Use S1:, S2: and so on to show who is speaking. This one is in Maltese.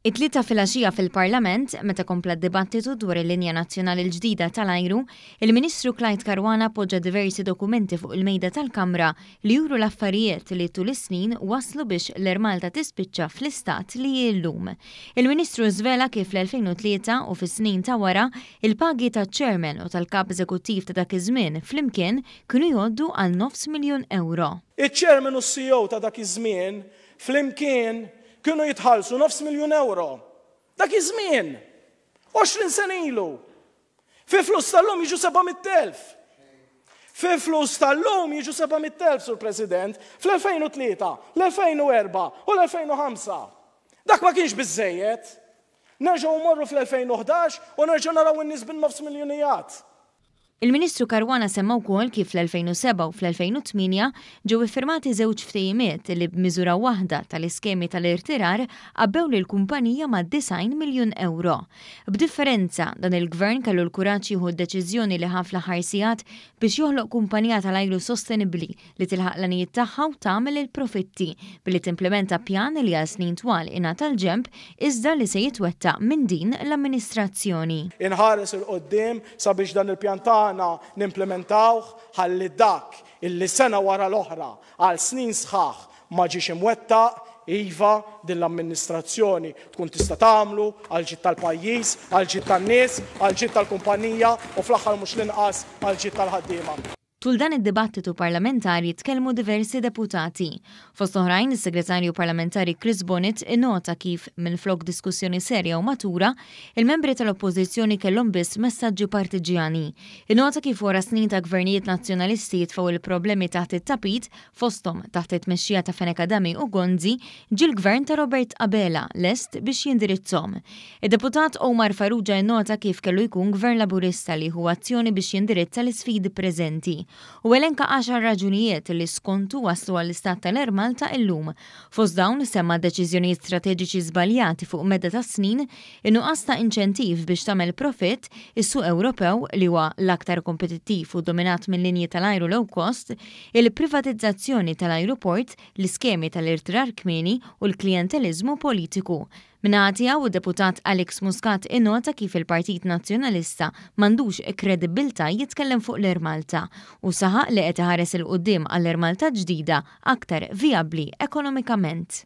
S1: It-tlieta filgħaxija fil-Parlament, meta kompla d-dibattitu dwar il-linja nazzjonali l-ġdida tal-ajru, il-Ministru Clyde Caruana poġġa diversi dokumenti fuq il-mejda tal-Kamra li juru l-affarijiet li tul is-snin waslu biex l-Ermalta tispiċċa fl-istat li llum. Il-Ministru żvela kif l-2003 u fis-snin ta' wara il-pagi taċ-Chairman u tal-Kap Eżekuttiv ta' dak iż-żmien flimkien kienu jgħoddu għal €900,000.
S2: Il-Chairman u CEO ta' dak iż-żmien flimkien kienu jitħallsu €900,000. Dak iż-żmien, 20 sena ilu. Fi flus tal-lum jiġu 700,000. Fi flus tal-lum jiġu 700,000, Sur President, fl-2003, l-2004 u l-2005. Dak ma kienx biżżejjed. Nerġgħu morru fl-2011 u nerġgħu naraw in-nies bin-9 miljonijat.
S1: Il-Ministru Caruana semma wkoll kif fl-2007 u fl-2008 ġew iffirmati żewġ ftehimiet li b'miżura waħda tal-iskemi tal-irtirar qabbew lill-kumpanija ma' €90 miljun. B'differenza dan il-Gvern kellu l-kuraġġ jieħu d-deċiżjoni li ħaf l-aħħar sigħat biex joħloq kumpanija tal-ajru sostenibbli li tilħaq l-anijiet tagħha u tagħmel il-profitti billi timplementa pjan li għal snin twal ingħata l-ġenb iżda li se jitwettaq minn din l-amministrazzjoni.
S2: Inħares il-qoddim sabiex dan il-pjan nimplementawh ħalli dak illi sena wara l-oħra għal snin sħaħ ma ġiex imwettaq iva din l-amministrazzjoni tkun tista' tagħmlu għal ġid tal-pajjiż, għal ġid tan-nies, għal ġid tal-kumpanija u fl-aħħar mhux l-inqas għal ġid tal-ħaddiema.
S1: Tul dan id-dibattitu parlamentari tkellmu diversi deputati. Fost oħrajn is-Segretarju Parlamentari Chris Bonnet innota kif minflok diskussjoni serja u matura, il-membri tal-Oppożizzjoni kellhom biss messaġġi partiġjani. Innota kif wara snin ta' gvernijiet nazzjonalisti jitfgħu il-problemi taħt it-tapit fosthom taħt it-tmexxija ta' Fenek Adami u Gonzi ġie l-Gvern ta' Robert Abela lest biex jindirizzhom. Id-deputat Omar Farrugia innota kif kellu jkun Gvern Laburista li hu azzjoni biex jindirizza l-isfidi preżenti. U elenka 10 raġunijiet li skontu waslu għall-istat tal-Ermalta illum. Fost dawn semma deċiżjonijiet strateġiċi żbaljati fuq medda ta' snin, innuqqas ta' inċentiv biex tagħmel profitt, is-suq Ewropew li huwa l-aktar kompetittiv u dominat minn linji tal-ajru low cost, il-privatizzazzjoni tal-ajruport, l-iskemi tal-irtirar kmieni u l-klijenteliżmu politiku. Minħatija u deputat Alex Muscat innota kif il-Partit Nazzjonalista m'għandux kredibilta jitkellem fuq l-Ermalta u saħaq li qed iħares il-qudiem għall-Ermalta ġdida aktar vijabbli ekonomikament.